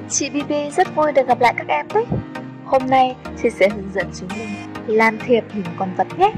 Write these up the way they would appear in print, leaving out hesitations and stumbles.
Chị Bibi rất vui được gặp lại các em đấy. Hôm nay chị sẽ hướng dẫn chúng mình làm thiệp hình con vật nhé.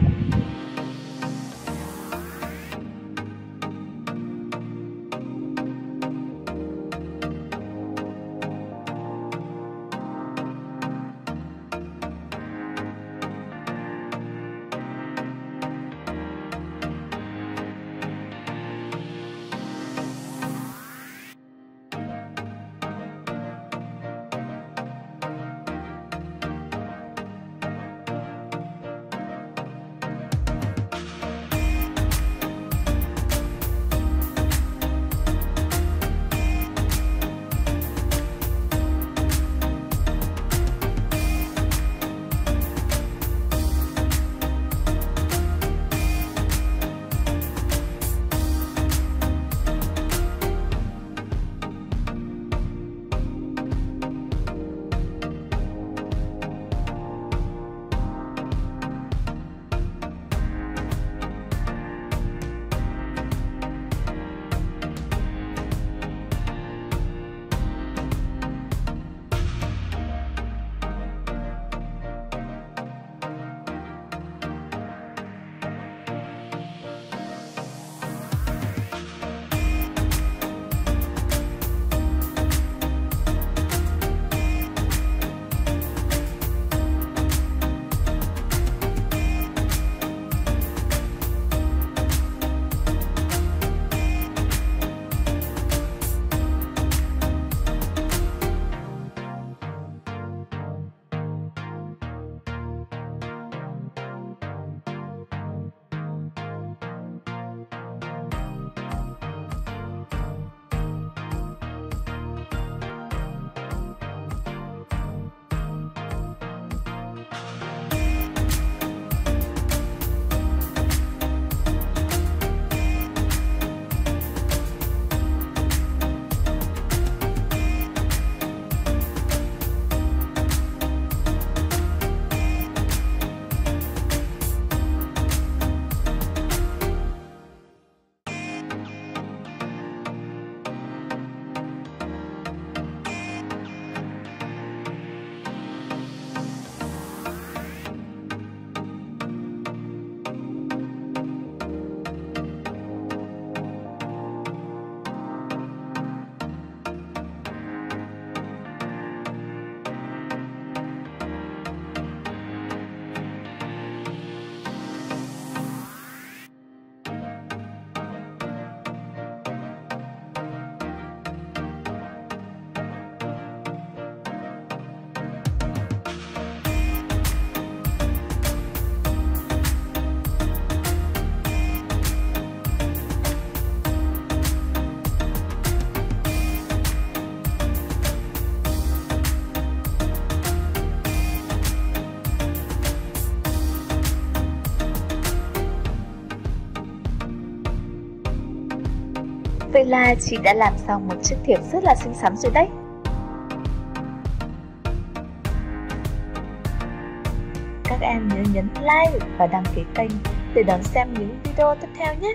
Vậy là chị đã làm xong một chiếc thiệp rất là xinh xắn rồi đấy. Các em nhớ nhấn like và đăng ký kênh để đón xem những video tiếp theo nhé.